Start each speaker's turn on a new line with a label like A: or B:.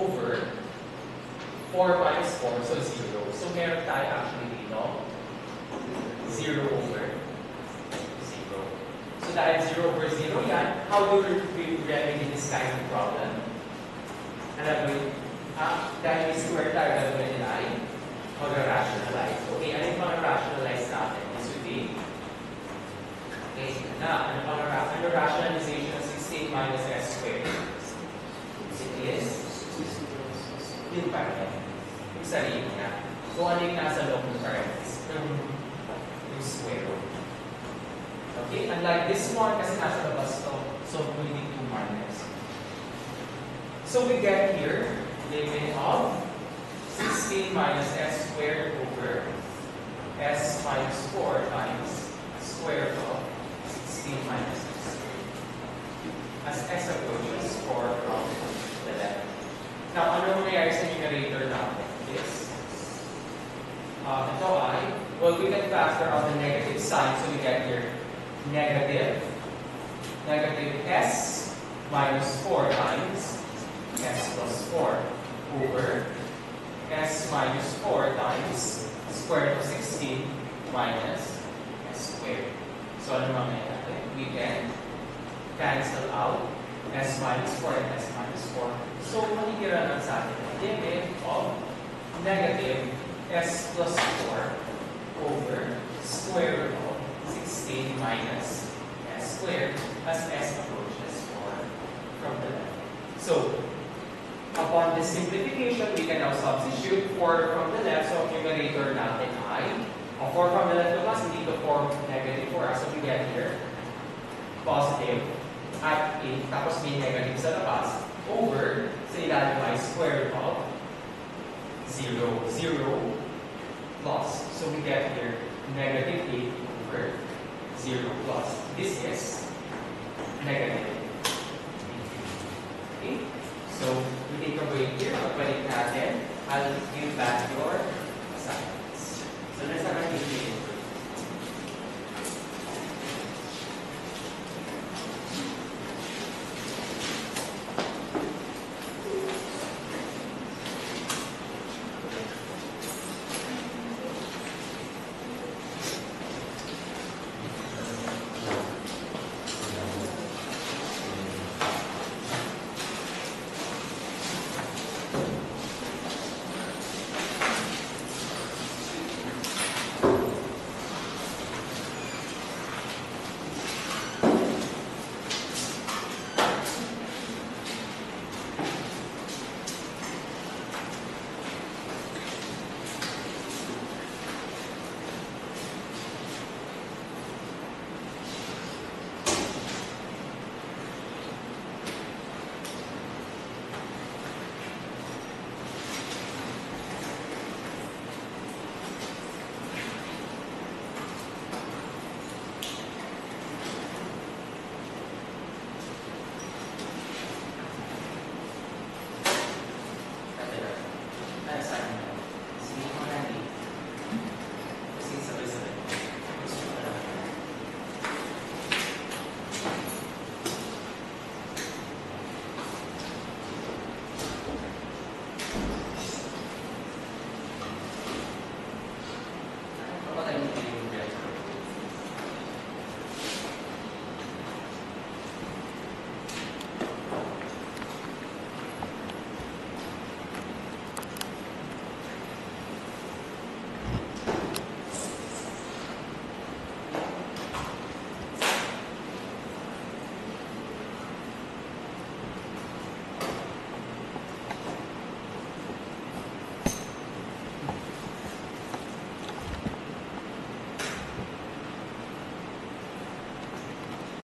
A: over 4 minus 4, so 0. So meron tayo actually dito, 0 over 0. So dahil 0 over 0 yan, how do we remedy this kind of problem? Alam mo yun? Dahil may square tayo, gagawin nila ay mag-rationalize. Okay, ano yung mag-rationalize natin? This would be, okay, ano rationalization of 16 minus s squared? It is, yun pa rin. Yung sarili niya. Kung ano yung nasa loob ng parenthesis, yung square root. Okay, unlike this one, kasi nasa labas to, so we need 2 minus. So we get here, limit of 16 minus s squared over s minus 4 times square root of 16 minus s squared. As s approaches 4 from the left. Now, ano nangyayari sa numerator natin? Ito ay, well, we can factor out the negative sign, so we get here negative s minus 4 times s plus 4 over s minus 4 times square root of 16 minus s squared. So, ano mamaya natin? We can cancel out s minus 4 and s minus 4. So, matitira lang sa atin ang limit of negative s plus 4 over square root of 16 minus s squared as s approaches 4 from the left. So, upon this simplification, we can now substitute 4 from the left. So, ang numerator natin ay 4 from the left plus, hindi to form negative 4. So, we get here positive at 8, tapos may negative sa labas, over sa ilalim ay square root of 0 plus. So, we get here negative 8 over 0 plus. This is negative. Okay? So, we take a break here. Magbalik natin. I'll give back